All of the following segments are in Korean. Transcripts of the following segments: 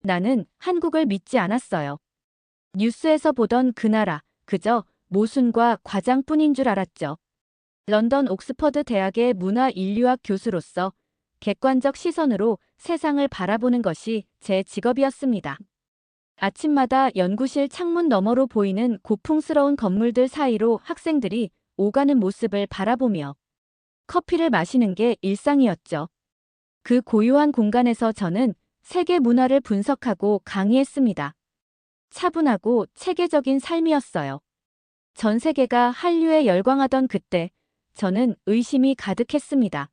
나는 한국을 믿지 않았어요. 뉴스에서 보던 그 나라, 그저 모순과 과장뿐인 줄 알았죠. 런던 옥스퍼드 대학의 문화인류학 교수로서 객관적 시선으로 세상을 바라보는 것이 제 직업이었습니다. 아침마다 연구실 창문 너머로 보이는 고풍스러운 건물들 사이로 학생들이 오가는 모습을 바라보며 커피를 마시는 게 일상이었죠. 그 고요한 공간에서 저는 세계 문화를 분석하고 강의했습니다. 차분하고 체계적인 삶이었어요. 전 세계가 한류에 열광하던 그때 저는 의심이 가득했습니다.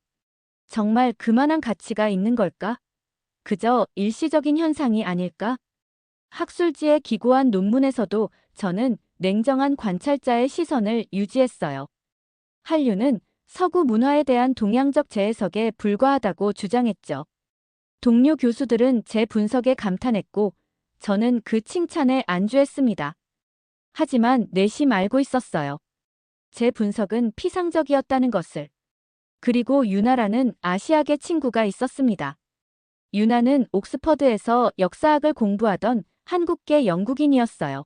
정말 그만한 가치가 있는 걸까? 그저 일시적인 현상이 아닐까? 학술지의 기고한 논문에서도 저는 냉정한 관찰자의 시선을 유지했어요. 한류는 서구 문화에 대한 동양적 재해석에 불과하다고 주장했죠. 동료 교수들은 제 분석에 감탄했고 저는 그 칭찬에 안주했습니다. 하지만 내심 알고 있었어요. 제 분석은 피상적이었다는 것을. 그리고 유나라는 아시아계 친구가 있었습니다. 유나는 옥스퍼드에서 역사학을 공부하던 한국계 영국인이었어요.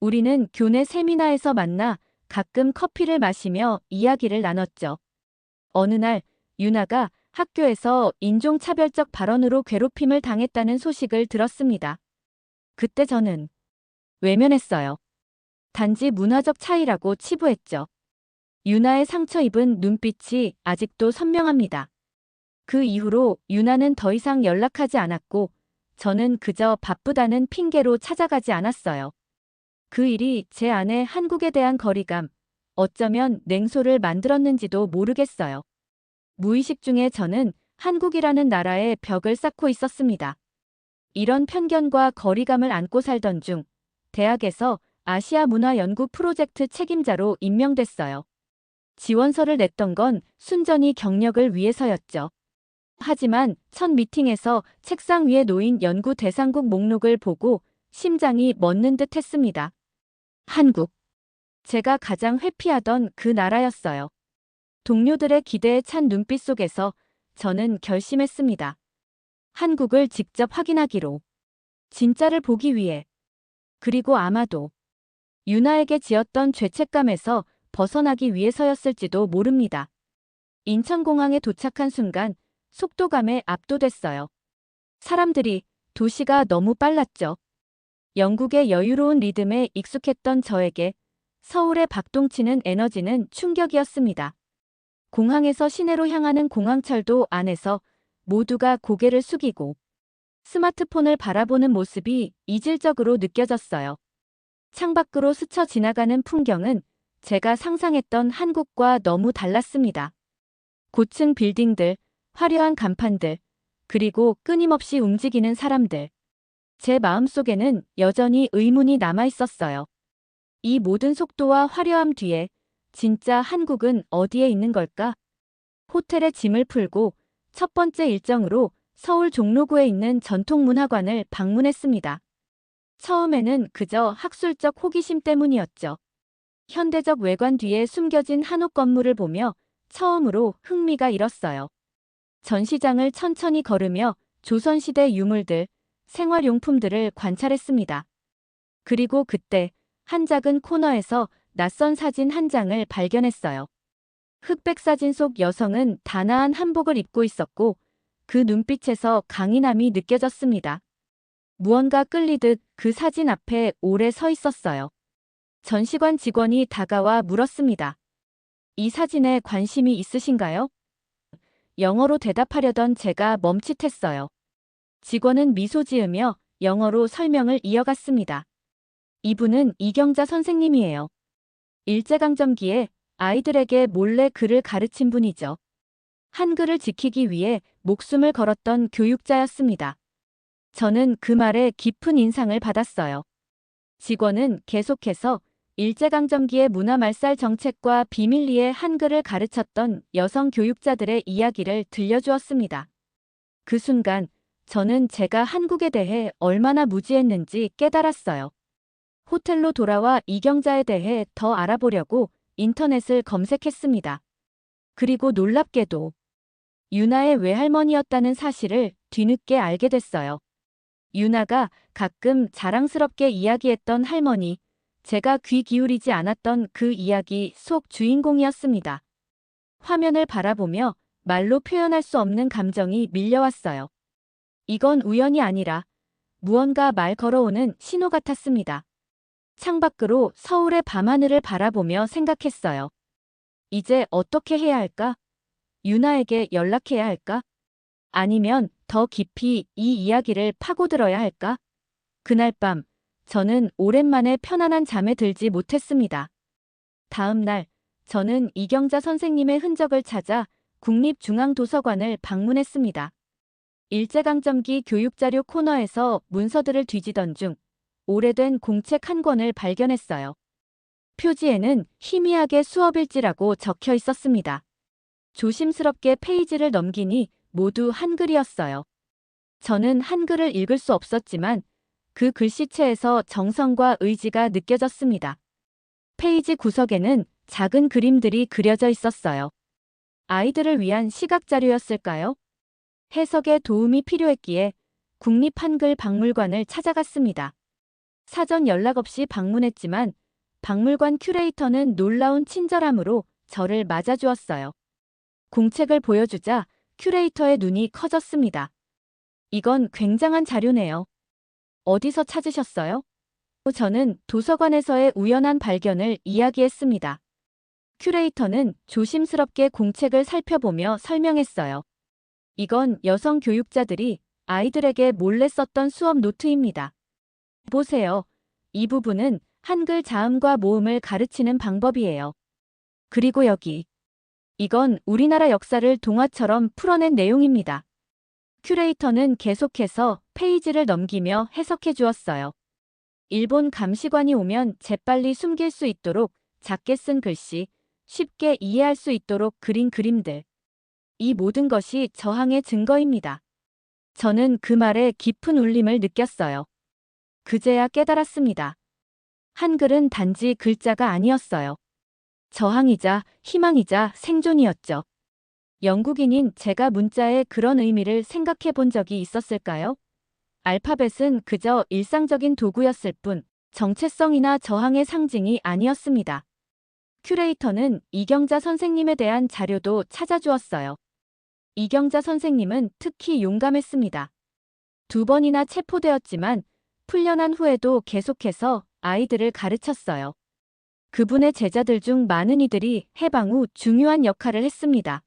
우리는 교내 세미나에서 만나 가끔 커피를 마시며 이야기를 나눴죠. 어느 날 유나가 학교에서 인종차별적 발언으로 괴롭힘을 당했다는 소식을 들었습니다. 그때 저는 외면했어요. 단지 문화적 차이라고 치부했죠. 유나의 상처 입은 눈빛이 아직도 선명합니다. 그 이후로 유나는 더 이상 연락하지 않았고 저는 그저 바쁘다는 핑계로 찾아가지 않았어요. 그 일이 제 안에 한국에 대한 거리감, 어쩌면 냉소를 만들었는지도 모르겠어요. 무의식 중에 저는 한국이라는 나라에 벽을 쌓고 있었습니다. 이런 편견과 거리감을 안고 살던 중 대학에서 아시아 문화 연구 프로젝트 책임자로 임명됐어요. 지원서를 냈던 건 순전히 경력을 위해서였죠. 하지만 첫 미팅에서 책상 위에 놓인 연구 대상국 목록을 보고 심장이 멎는 듯 했습니다. 한국. 제가 가장 회피하던 그 나라였어요. 동료들의 기대에 찬 눈빛 속에서 저는 결심했습니다. 한국을 직접 확인하기로. 진짜를 보기 위해. 그리고 아마도 유나에게 지었던 죄책감에서 벗어나기 위해서였을지도 모릅니다. 인천공항에 도착한 순간 속도감에 압도됐어요. 사람들이, 도시가 너무 빨랐죠. 영국의 여유로운 리듬에 익숙했던 저에게 서울의 박동치는 에너지는 충격이었습니다. 공항에서 시내로 향하는 공항철도 안에서 모두가 고개를 숙이고 스마트폰을 바라보는 모습이 이질적으로 느껴졌어요. 창밖으로 스쳐 지나가는 풍경은 제가 상상했던 한국과 너무 달랐습니다. 고층 빌딩들, 화려한 간판들, 그리고 끊임없이 움직이는 사람들. 제 마음속에는 여전히 의문이 남아 있었어요. 이 모든 속도와 화려함 뒤에 진짜 한국은 어디에 있는 걸까? 호텔에 짐을 풀고 첫 번째 일정으로 서울 종로구에 있는 전통문화관을 방문했습니다. 처음에는 그저 학술적 호기심 때문이었죠. 현대적 외관 뒤에 숨겨진 한옥 건물을 보며 처음으로 흥미가 일었어요. 전시장을 천천히 걸으며 조선시대 유물들, 생활용품들을 관찰했습니다. 그리고 그때 한 작은 코너에서 낯선 사진 한 장을 발견했어요. 흑백 사진 속 여성은 단아한 한복을 입고 있었고 그 눈빛에서 강인함이 느껴졌습니다. 무언가 끌리듯 그 사진 앞에 오래 서 있었어요. 전시관 직원이 다가와 물었습니다. 이 사진에 관심이 있으신가요? 영어로 대답하려던 제가 멈칫했어요. 직원은 미소 지으며 영어로 설명을 이어갔습니다. 이분은 이경자 선생님이에요. 일제강점기에 아이들에게 몰래 글을 가르친 분이죠. 한글을 지키기 위해 목숨을 걸었던 교육자였습니다. 저는 그 말에 깊은 인상을 받았어요. 직원은 계속해서 일제강점기의 문화말살 정책과 비밀리에 한글을 가르쳤던 여성 교육자들의 이야기를 들려주었습니다. 그 순간 저는 제가 한국에 대해 얼마나 무지했는지 깨달았어요. 호텔로 돌아와 이경자에 대해 더 알아보려고 인터넷을 검색했습니다. 그리고 놀랍게도 유나의 외할머니였다는 사실을 뒤늦게 알게 됐어요. 유나가 가끔 자랑스럽게 이야기했던 할머니, 제가 귀 기울이지 않았던 그 이야기 속 주인공이었습니다. 화면을 바라보며 말로 표현할 수 없는 감정이 밀려왔어요. 이건 우연이 아니라 무언가 말 걸어오는 신호 같았습니다. 창밖으로 서울의 밤하늘을 바라보며 생각했어요. 이제 어떻게 해야 할까? 유나에게 연락해야 할까? 아니면 더 깊이 이 이야기를 파고들어야 할까? 그날 밤, 저는 오랜만에 편안한 잠에 들지 못했습니다. 다음 날, 저는 이경자 선생님의 흔적을 찾아 국립중앙도서관을 방문했습니다. 일제강점기 교육자료 코너에서 문서들을 뒤지던 중 오래된 공책 한 권을 발견했어요. 표지에는 희미하게 수업일지라고 적혀 있었습니다. 조심스럽게 페이지를 넘기니 모두 한글이었어요. 저는 한글을 읽을 수 없었지만 그 글씨체에서 정성과 의지가 느껴졌습니다. 페이지 구석에는 작은 그림들이 그려져 있었어요. 아이들을 위한 시각 자료였을까요? 해석에 도움이 필요했기에 국립한글박물관을 찾아갔습니다. 사전 연락 없이 방문했지만 박물관 큐레이터는 놀라운 친절함으로 저를 맞아주었어요. 공책을 보여주자 큐레이터의 눈이 커졌습니다. 이건 굉장한 자료네요. 어디서 찾으셨어요? 저는 도서관에서의 우연한 발견을 이야기했습니다. 큐레이터는 조심스럽게 공책을 살펴보며 설명했어요. 이건 여성 교육자들이 아이들에게 몰래 썼던 수업 노트입니다. 보세요. 이 부분은 한글 자음과 모음을 가르치는 방법이에요. 그리고 여기. 이건 우리나라 역사를 동화처럼 풀어낸 내용입니다. 큐레이터는 계속해서 페이지를 넘기며 해석해 주었어요. 일본 감시관이 오면 재빨리 숨길 수 있도록 작게 쓴 글씨, 쉽게 이해할 수 있도록 그린 그림들. 이 모든 것이 저항의 증거입니다. 저는 그 말에 깊은 울림을 느꼈어요. 그제야 깨달았습니다. 한글은 단지 글자가 아니었어요. 저항이자 희망이자 생존이었죠. 영국인인 제가 문자에 그런 의미를 생각해 본 적이 있었을까요? 알파벳은 그저 일상적인 도구였을 뿐 정체성이나 저항의 상징이 아니었습니다. 큐레이터는 이경자 선생님에 대한 자료도 찾아주었어요. 이경자 선생님은 특히 용감했습니다. 2번이나 체포되었지만 풀려난 후에도 계속해서 아이들을 가르쳤어요. 그분의 제자들 중 많은 이들이 해방 후 중요한 역할을 했습니다.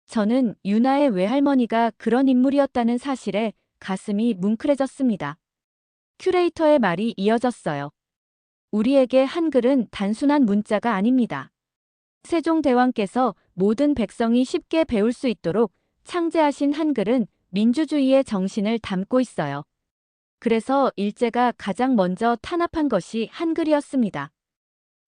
저는 유나의 외할머니가 그런 인물이었다는 사실에 가슴이 뭉클해졌습니다. 큐레이터의 말이 이어졌어요. 우리에게 한글은 단순한 문자가 아닙니다. 세종대왕께서 모든 백성이 쉽게 배울 수 있도록 창제하신 한글은 민주주의의 정신을 담고 있어요. 그래서 일제가 가장 먼저 탄압한 것이 한글이었습니다.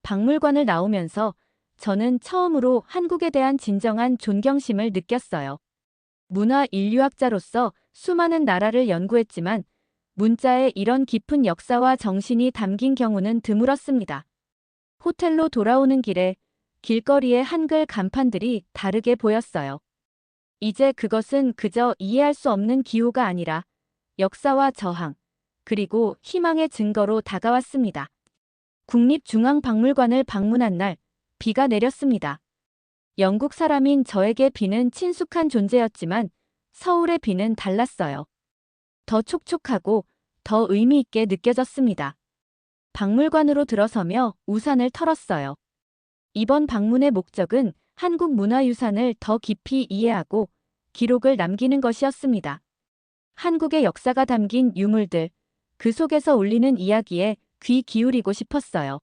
박물관을 나오면서 저는 처음으로 한국에 대한 진정한 존경심을 느꼈어요. 문화 인류학자로서 수많은 나라를 연구했지만 문자에 이런 깊은 역사와 정신이 담긴 경우는 드물었습니다. 호텔로 돌아오는 길에 길거리의 한글 간판들이 다르게 보였어요. 이제 그것은 그저 이해할 수 없는 기호가 아니라 역사와 저항, 그리고 희망의 증거로 다가왔습니다. 국립중앙박물관을 방문한 날, 비가 내렸습니다. 영국 사람인 저에게 비는 친숙한 존재였지만 서울의 비는 달랐어요. 더 촉촉하고 더 의미 있게 느껴졌습니다. 박물관으로 들어서며 우산을 털었어요. 이번 방문의 목적은 한국 문화유산을 더 깊이 이해하고 기록을 남기는 것이었습니다. 한국의 역사가 담긴 유물들, 그 속에서 울리는 이야기에 귀 기울이고 싶었어요.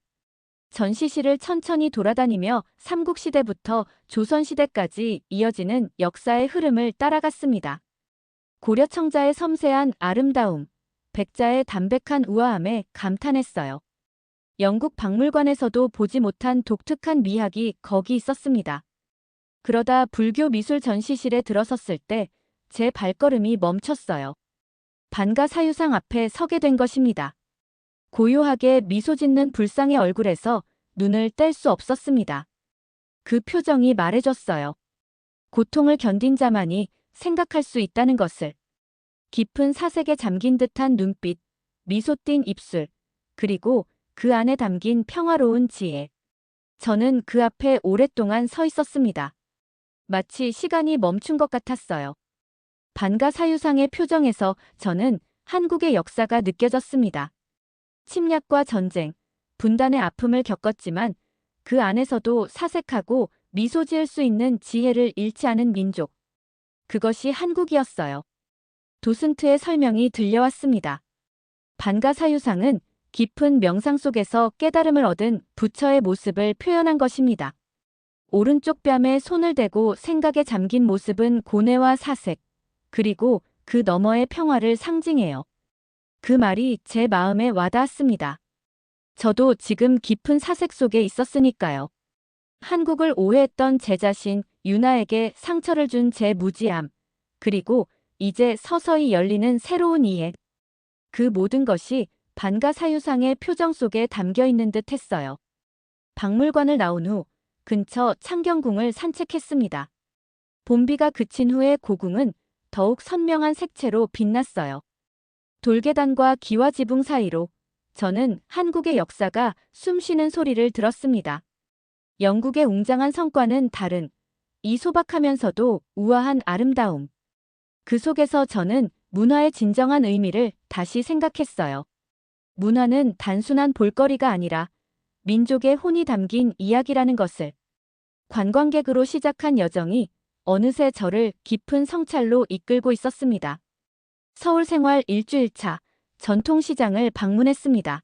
전시실을 천천히 돌아다니며 삼국시대부터 조선시대까지 이어지는 역사의 흐름을 따라갔습니다. 고려청자의 섬세한 아름다움, 백자의 담백한 우아함에 감탄했어요. 영국 박물관에서도 보지 못한 독특한 미학이 거기 있었습니다. 그러다 불교 미술 전시실에 들어섰을 때 제 발걸음이 멈췄어요. 반가 사유상 앞에 서게 된 것입니다. 고요하게 미소 짓는 불상의 얼굴에서 눈을 뗄 수 없었습니다. 그 표정이 말해줬어요. 고통을 견딘 자만이 생각할 수 있다는 것을. 깊은 사색에 잠긴 듯한 눈빛, 미소 띤 입술, 그리고 그 안에 담긴 평화로운 지혜. 저는 그 앞에 오랫동안 서 있었습니다. 마치 시간이 멈춘 것 같았어요. 반가 사유상의 표정에서 저는 한국의 역사가 느껴졌습니다. 침략과 전쟁, 분단의 아픔을 겪었지만 그 안에서도 사색하고 미소 지을 수 있는 지혜를 잃지 않은 민족. 그것이 한국이었어요. 도슨트의 설명이 들려왔습니다. 반가 사유상은 깊은 명상 속에서 깨달음을 얻은 부처의 모습을 표현한 것입니다. 오른쪽 뺨에 손을 대고 생각에 잠긴 모습은 고뇌와 사색, 그리고 그 너머의 평화를 상징해요. 그 말이 제 마음에 와닿았습니다. 저도 지금 깊은 사색 속에 있었으니까요. 한국을 오해했던 제 자신, 유나에게 상처를 준 제 무지함, 그리고 이제 서서히 열리는 새로운 이해. 그 모든 것이 반가 사유상의 표정 속에 담겨 있는 듯 했어요. 박물관을 나온 후 근처 창경궁을 산책했습니다. 봄비가 그친 후에 고궁은 더욱 선명한 색채로 빛났어요. 돌계단과 기와 지붕 사이로 저는 한국의 역사가 숨쉬는 소리를 들었습니다. 영국의 웅장한 성과는 다른, 이 소박하면서도 우아한 아름다움. 그 속에서 저는 문화의 진정한 의미를 다시 생각했어요. 문화는 단순한 볼거리가 아니라 민족의 혼이 담긴 이야기라는 것을. 관광객으로 시작한 여정이 어느새 저를 깊은 성찰로 이끌고 있었습니다. 서울 생활 일주일차 전통시장을 방문했습니다.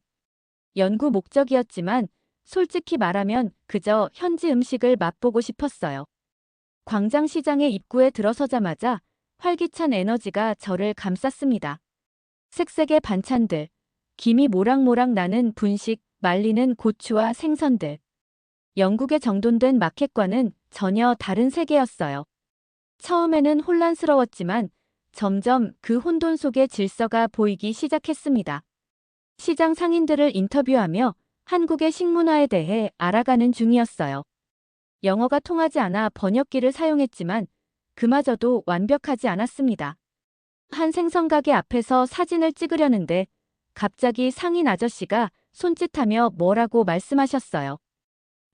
연구 목적이었지만 솔직히 말하면 그저 현지 음식을 맛보고 싶었어요. 광장시장의 입구에 들어서자마자 활기찬 에너지가 저를 감쌌습니다. 색색의 반찬들, 김이 모락모락 나는 분식, 말리는 고추와 생선들. 영국의 정돈된 마켓과는 전혀 다른 세계였어요. 처음에는 혼란스러웠지만 점점 그 혼돈 속의 질서가 보이기 시작했습니다. 시장 상인들을 인터뷰하며 한국의 식문화에 대해 알아가는 중이었어요. 영어가 통하지 않아 번역기를 사용했지만 그마저도 완벽하지 않았습니다. 한 생선 가게 앞에서 사진을 찍으려는데 갑자기 상인 아저씨가 손짓하며 뭐라고 말씀하셨어요.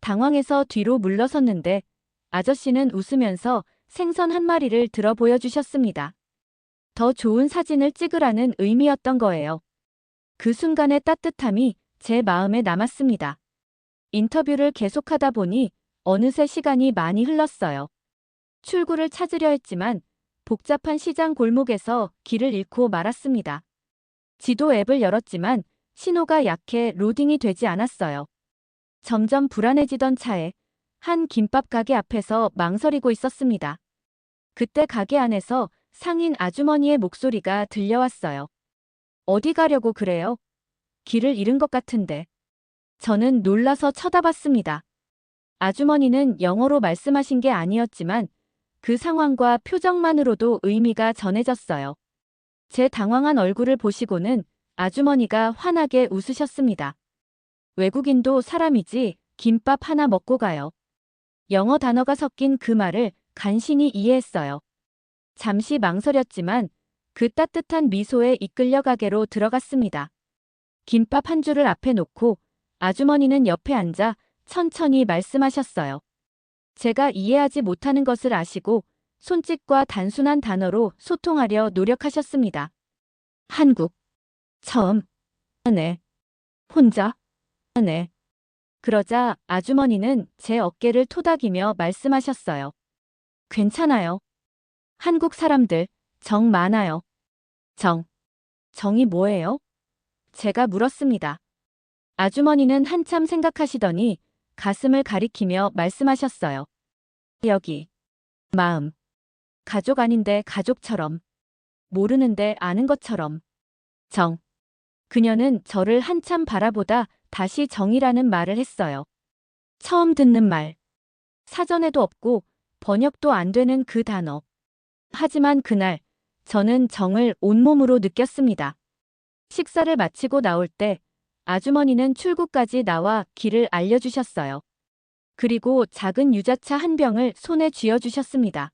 당황해서 뒤로 물러섰는데 아저씨는 웃으면서 생선 한 마리를 들어 보여주셨습니다. 더 좋은 사진을 찍으라는 의미였던 거예요. 그 순간의 따뜻함이 제 마음에 남았습니다. 인터뷰를 계속하다 보니 어느새 시간이 많이 흘렀어요. 출구를 찾으려 했지만 복잡한 시장 골목에서 길을 잃고 말았습니다. 지도 앱을 열었지만 신호가 약해 로딩이 되지 않았어요. 점점 불안해지던 차에 한 김밥 가게 앞에서 망설이고 있었습니다. 그때 가게 안에서 상인 아주머니의 목소리가 들려왔어요. 어디 가려고 그래요? 길을 잃은 것 같은데. 저는 놀라서 쳐다봤습니다. 아주머니는 영어로 말씀하신 게 아니었지만 그 상황과 표정만으로도 의미가 전해졌어요. 제 당황한 얼굴을 보시고는 아주머니가 환하게 웃으셨습니다. 외국인도 사람이지 김밥 하나 먹고 가요. 영어 단어가 섞인 그 말을 간신히 이해했어요. 잠시 망설였지만 그 따뜻한 미소에 이끌려 가게로 들어갔습니다. 김밥 한 줄을 앞에 놓고 아주머니는 옆에 앉아 천천히 말씀하셨어요. 제가 이해하지 못하는 것을 아시고 손짓과 단순한 단어로 소통하려 노력하셨습니다. 한국. 처음. 네. 혼자. 네. 그러자 아주머니는 제 어깨를 토닥이며 말씀하셨어요. 괜찮아요. 한국 사람들 정 많아요. 정이 뭐예요? 제가 물었습니다. 아주머니는 한참 생각하시더니 가슴을 가리키며 말씀하셨어요. 여기. 마음. 가족 아닌데 가족처럼. 모르는데 아는 것처럼. 정. 그녀는 저를 한참 바라보다 다시 정이라는 말을 했어요. 처음 듣는 말. 사전에도 없고 번역도 안 되는 그 단어. 하지만 그날 저는 정을 온몸으로 느꼈습니다. 식사를 마치고 나올 때 아주머니는 출구까지 나와 길을 알려주셨어요. 그리고 작은 유자차 한 병을 손에 쥐어주셨습니다.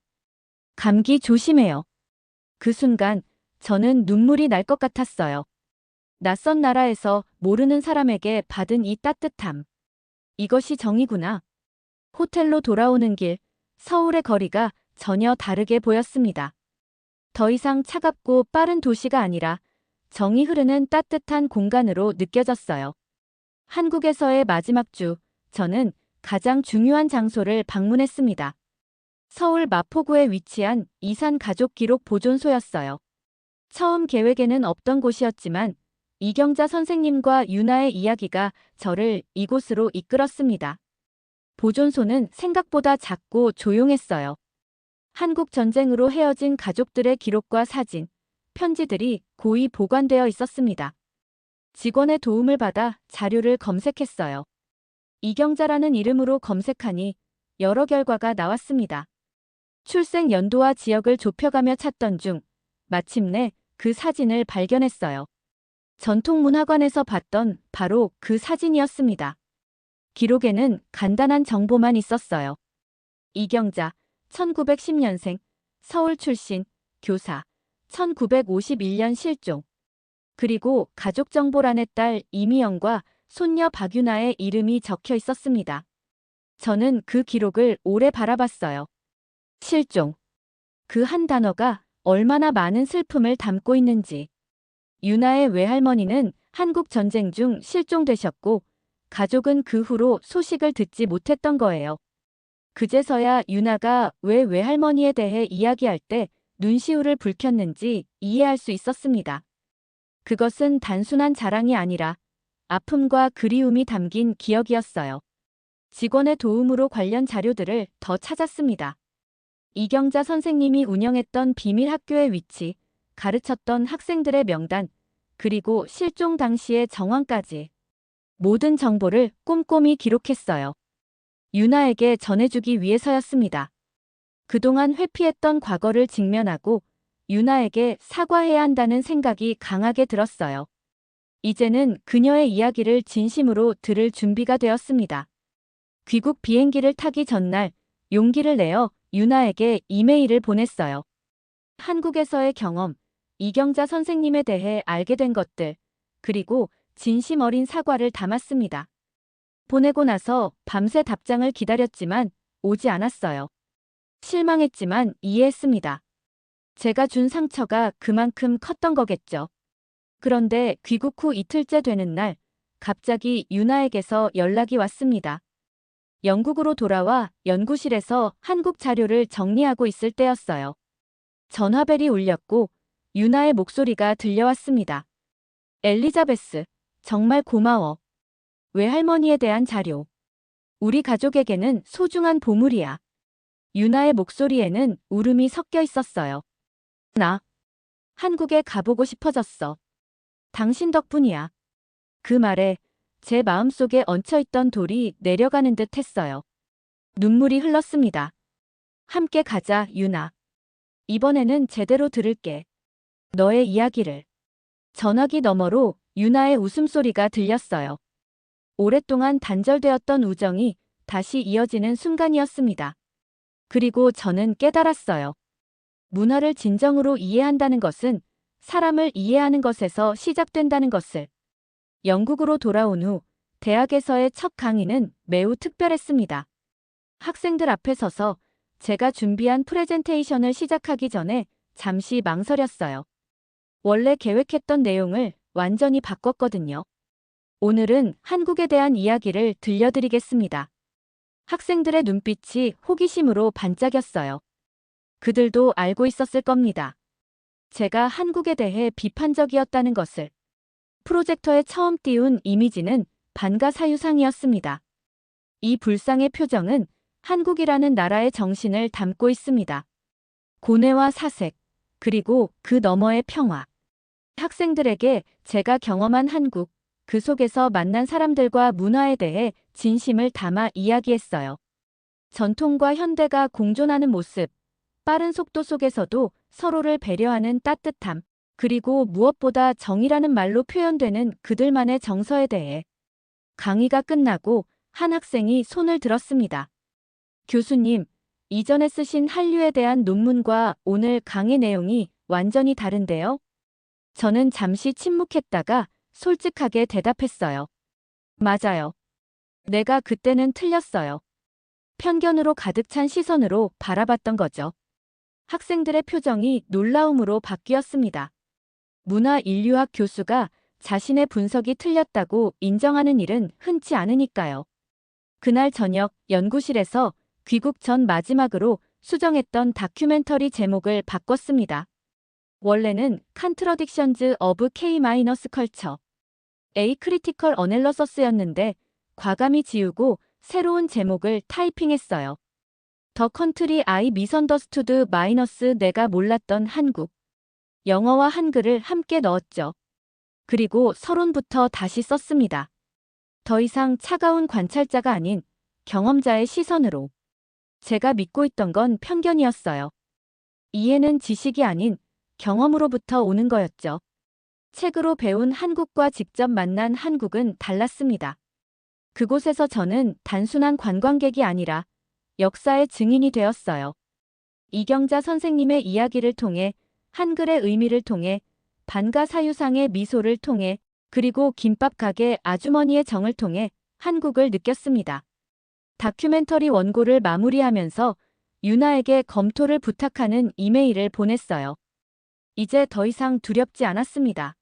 감기 조심해요. 그 순간 저는 눈물이 날 것 같았어요. 낯선 나라에서 모르는 사람에게 받은 이 따뜻함. 이것이 정이구나. 호텔로 돌아오는 길, 서울의 거리가 전혀 다르게 보였습니다. 더 이상 차갑고 빠른 도시가 아니라 정이 흐르는 따뜻한 공간으로 느껴졌어요. 한국에서의 마지막 주, 저는 가장 중요한 장소를 방문했습니다. 서울 마포구에 위치한 이산 가족 기록 보존소였어요. 처음 계획에는 없던 곳이었지만 이경자 선생님과 유나의 이야기가 저를 이곳으로 이끌었습니다. 보존소는 생각보다 작고 조용했어요. 한국 전쟁으로 헤어진 가족들의 기록과 사진, 편지들이 고이 보관되어 있었습니다. 직원의 도움을 받아 자료를 검색했어요. 이경자라는 이름으로 검색하니 여러 결과가 나왔습니다. 출생 연도와 지역을 좁혀가며 찾던 중 마침내 그 사진을 발견했어요. 전통문화관에서 봤던 바로 그 사진이었습니다. 기록에는 간단한 정보만 있었어요. 이경자, 1910년생, 서울 출신, 교사, 1951년 실종. 그리고 가족정보란에 딸 이미영과 손녀 박유나의 이름이 적혀 있었습니다. 저는 그 기록을 오래 바라봤어요. 실종. 그 한 단어가 얼마나 많은 슬픔을 담고 있는지. 유나의 외할머니는 한국 전쟁 중 실종되셨고 가족은 그 후로 소식을 듣지 못했던 거예요. 그제서야 유나가 왜 외할머니에 대해 이야기할 때 눈시울을 붉혔는지 이해할 수 있었습니다. 그것은 단순한 자랑이 아니라 아픔과 그리움이 담긴 기억이었어요. 직원의 도움으로 관련 자료들을 더 찾았습니다. 이경자 선생님이 운영했던 비밀 학교의 위치, 가르쳤던 학생들의 명단, 그리고 실종 당시의 정황까지 모든 정보를 꼼꼼히 기록했어요. 유나에게 전해주기 위해서였습니다. 그동안 회피했던 과거를 직면하고 유나에게 사과해야 한다는 생각이 강하게 들었어요. 이제는 그녀의 이야기를 진심으로 들을 준비가 되었습니다. 귀국 비행기를 타기 전날 용기를 내어 유나에게 이메일을 보냈어요. 한국에서의 경험, 이경자 선생님에 대해 알게 된 것들, 그리고 진심 어린 사과를 담았습니다. 보내고 나서 밤새 답장을 기다렸지만 오지 않았어요. 실망했지만 이해했습니다. 제가 준 상처가 그만큼 컸던 거겠죠. 그런데 귀국 후 이틀째 되는 날, 갑자기 유나에게서 연락이 왔습니다. 영국으로 돌아와 연구실에서 한국 자료를 정리하고 있을 때였어요. 전화벨이 울렸고 유나의 목소리가 들려왔습니다. 엘리자베스, 정말 고마워. 외할머니에 대한 자료. 우리 가족에게는 소중한 보물이야. 유나의 목소리에는 울음이 섞여 있었어요. 나 한국에 가보고 싶어졌어. 당신 덕분이야. 그 말에 제 마음속에 얹혀있던 돌이 내려가는 듯 했어요. 눈물이 흘렀습니다. 함께 가자, 유나. 이번에는 제대로 들을게. 너의 이야기를. 전화기 너머로 유나의 웃음소리가 들렸어요. 오랫동안 단절되었던 우정이 다시 이어지는 순간이었습니다. 그리고 저는 깨달았어요. 문화를 진정으로 이해한다는 것은 사람을 이해하는 것에서 시작된다는 것을. 영국으로 돌아온 후 대학에서의 첫 강의는 매우 특별했습니다. 학생들 앞에 서서 제가 준비한 프레젠테이션을 시작하기 전에 잠시 망설였어요. 원래 계획했던 내용을 완전히 바꿨거든요. 오늘은 한국에 대한 이야기를 들려드리겠습니다. 학생들의 눈빛이 호기심으로 반짝였어요. 그들도 알고 있었을 겁니다. 제가 한국에 대해 비판적이었다는 것을. 프로젝터에 처음 띄운 이미지는 반가사유상이었습니다. 이 불상의 표정은 한국이라는 나라의 정신을 담고 있습니다. 고뇌와 사색, 그리고 그 너머의 평화. 학생들에게 제가 경험한 한국, 그 속에서 만난 사람들과 문화에 대해 진심을 담아 이야기했어요. 전통과 현대가 공존하는 모습, 빠른 속도 속에서도 서로를 배려하는 따뜻함, 그리고 무엇보다 정의라는 말로 표현되는 그들만의 정서에 대해. 강의가 끝나고 한 학생이 손을 들었습니다. 교수님, 이전에 쓰신 한류에 대한 논문과 오늘 강의 내용이 완전히 다른데요? 저는 잠시 침묵했다가 솔직하게 대답했어요. 맞아요. 내가 그때는 틀렸어요. 편견으로 가득 찬 시선으로 바라봤던 거죠. 학생들의 표정이 놀라움으로 바뀌었습니다. 문화인류학 교수가 자신의 분석이 틀렸다고 인정하는 일은 흔치 않으니까요. 그날 저녁 연구실에서 귀국 전 마지막으로 수정했던 다큐멘터리 제목을 바꿨습니다. 원래는 Contradictions of K-Culture, A Critical Analysis였는데 과감히 지우고 새로운 제목을 타이핑했어요. 더 컨트리 I 미선더스투드 마이너스 내가 몰랐던 한국. 영어와 한글을 함께 넣었죠. 그리고 서론부터 다시 썼습니다. 더 이상 차가운 관찰자가 아닌 경험자의 시선으로. 제가 믿고 있던 건 편견이었어요. 이해는 지식이 아닌 경험으로부터 오는 거였죠. 책으로 배운 한국과 직접 만난 한국은 달랐습니다. 그곳에서 저는 단순한 관광객이 아니라 역사의 증인이 되었어요. 이경자 선생님의 이야기를 통해, 한글의 의미를 통해, 반가사유상의 미소를 통해, 그리고 김밥 가게 아주머니의 정을 통해 한국을 느꼈습니다. 다큐멘터리 원고를 마무리하면서 유나에게 검토를 부탁하는 이메일을 보냈어요. 이제 더 이상 두렵지 않았습니다.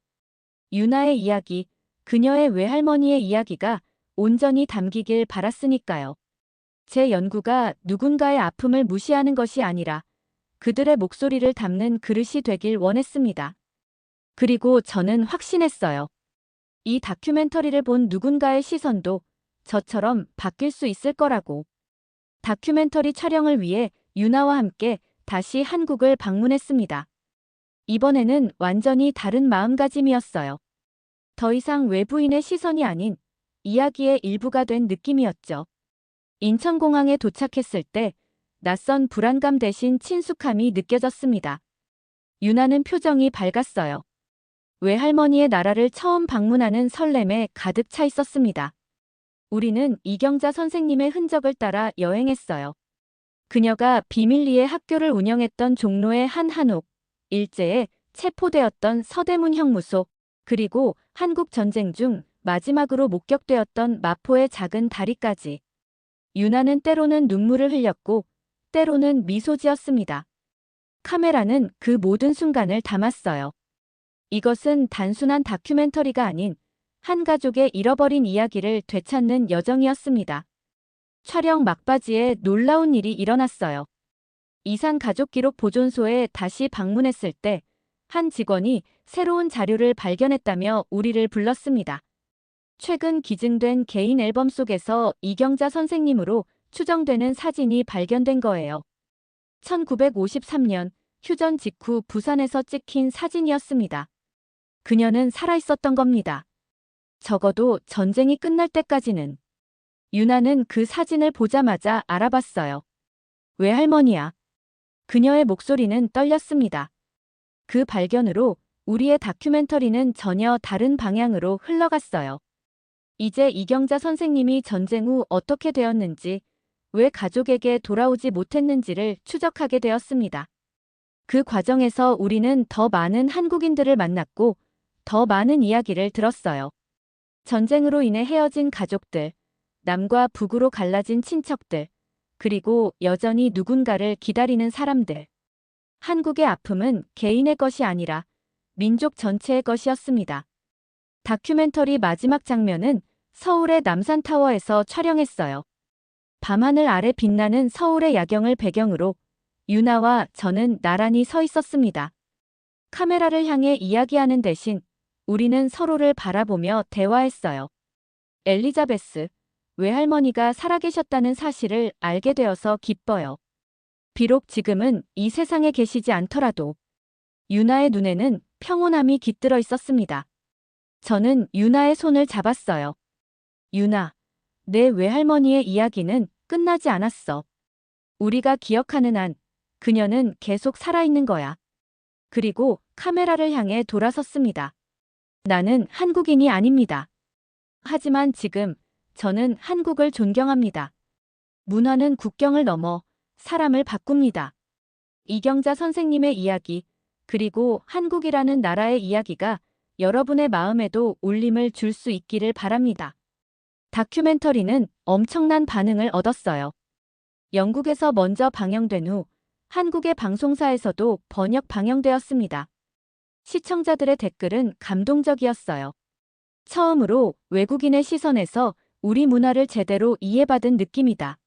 유나의 이야기, 그녀의 외할머니의 이야기가 온전히 담기길 바랐으니까요. 제 연구가 누군가의 아픔을 무시하는 것이 아니라 그들의 목소리를 담는 그릇이 되길 원했습니다. 그리고 저는 확신했어요. 이 다큐멘터리를 본 누군가의 시선도 저처럼 바뀔 수 있을 거라고. 다큐멘터리 촬영을 위해 유나와 함께 다시 한국을 방문했습니다. 이번에는 완전히 다른 마음가짐이었어요. 더 이상 외부인의 시선이 아닌 이야기의 일부가 된 느낌이었죠. 인천공항에 도착했을 때 낯선 불안감 대신 친숙함이 느껴졌습니다. 유나는 표정이 밝았어요. 외할머니의 나라를 처음 방문하는 설렘에 가득 차 있었습니다. 우리는 이경자 선생님의 흔적을 따라 여행했어요. 그녀가 비밀리에 학교를 운영했던 종로의 한 한옥, 일제에 체포되었던 서대문 형무소, 그리고 한국전쟁 중 마지막으로 목격되었던 마포의 작은 다리까지. 유나는 때로는 눈물을 흘렸고 때로는 미소 지었습니다. 카메라는 그 모든 순간을 담았어요. 이것은 단순한 다큐멘터리가 아닌 한 가족의 잃어버린 이야기를 되찾는 여정이었습니다. 촬영 막바지에 놀라운 일이 일어났어요. 이산 가족기록 보존소에 다시 방문했을 때 한 직원이 새로운 자료를 발견했다며 우리를 불렀습니다. 최근 기증된 개인 앨범 속에서 이경자 선생님으로 추정되는 사진이 발견된 거예요. 1953년 휴전 직후 부산에서 찍힌 사진이었습니다. 그녀는 살아있었던 겁니다. 적어도 전쟁이 끝날 때까지는. 유나는 그 사진을 보자마자 알아봤어요. 외할머니야. 그녀의 목소리는 떨렸습니다. 그 발견으로 우리의 다큐멘터리는 전혀 다른 방향으로 흘러갔어요. 이제 이경자 선생님이 전쟁 후 어떻게 되었는지, 왜 가족에게 돌아오지 못했는지를 추적하게 되었습니다. 그 과정에서 우리는 더 많은 한국인들을 만났고 더 많은 이야기를 들었어요. 전쟁으로 인해 헤어진 가족들, 남과 북으로 갈라진 친척들, 그리고 여전히 누군가를 기다리는 사람들. 한국의 아픔은 개인의 것이 아니라 민족 전체의 것이었습니다. 다큐멘터리 마지막 장면은 서울의 남산타워에서 촬영했어요. 밤하늘 아래 빛나는 서울의 야경을 배경으로 유나와 저는 나란히 서 있었습니다. 카메라를 향해 이야기하는 대신 우리는 서로를 바라보며 대화했어요. 엘리자베스, 외할머니가 살아계셨다는 사실을 알게 되어서 기뻐요. 비록 지금은 이 세상에 계시지 않더라도. 유나의 눈에는 평온함이 깃들어 있었습니다. 저는 유나의 손을 잡았어요. 유나, 내 외할머니의 이야기는 끝나지 않았어. 우리가 기억하는 한 그녀는 계속 살아있는 거야. 그리고 카메라를 향해 돌아섰습니다. 나는 한국인이 아닙니다. 하지만 지금 저는 한국을 존경합니다. 문화는 국경을 넘어 사람을 바꿉니다. 이경자 선생님의 이야기, 그리고 한국이라는 나라의 이야기가 여러분의 마음에도 울림을 줄 수 있기를 바랍니다. 다큐멘터리는 엄청난 반응을 얻었어요. 영국에서 먼저 방영된 후 한국의 방송사에서도 번역 방영되었습니다. 시청자들의 댓글은 감동적이었어요. 처음으로 외국인의 시선에서 우리 문화를 제대로 이해받은 느낌이다.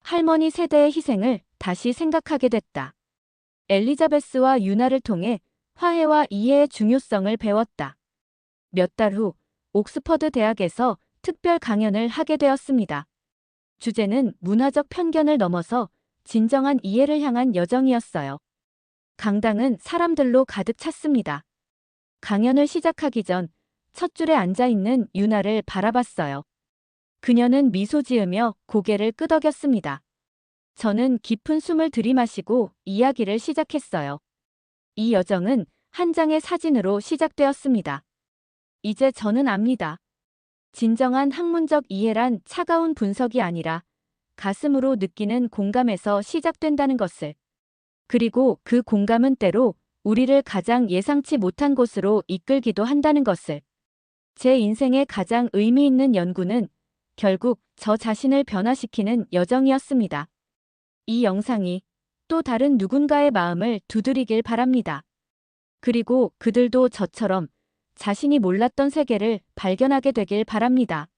할머니 세대의 희생을 다시 생각하게 됐다. 엘리자베스와 유나를 통해 화해와 이해의 중요성을 배웠다. 몇 달 후 옥스퍼드 대학에서 특별 강연을 하게 되었습니다. 주제는 문화적 편견을 넘어서 진정한 이해를 향한 여정이었어요. 강당은 사람들로 가득 찼습니다. 강연을 시작하기 전 첫 줄에 앉아 있는 유나를 바라봤어요. 그녀는 미소 지으며 고개를 끄덕였습니다. 저는 깊은 숨을 들이마시고 이야기를 시작했어요. 이 여정은 한 장의 사진으로 시작되었습니다. 이제 저는 압니다. 진정한 학문적 이해란 차가운 분석이 아니라 가슴으로 느끼는 공감에서 시작된다는 것을. 그리고 그 공감은 때로 우리를 가장 예상치 못한 곳으로 이끌기도 한다는 것을. 제 인생의 가장 의미 있는 연구는 결국 저 자신을 변화시키는 여정이었습니다. 이 영상이 또 다른 누군가의 마음을 두드리길 바랍니다. 그리고 그들도 저처럼 자신이 몰랐던 세계를 발견하게 되길 바랍니다.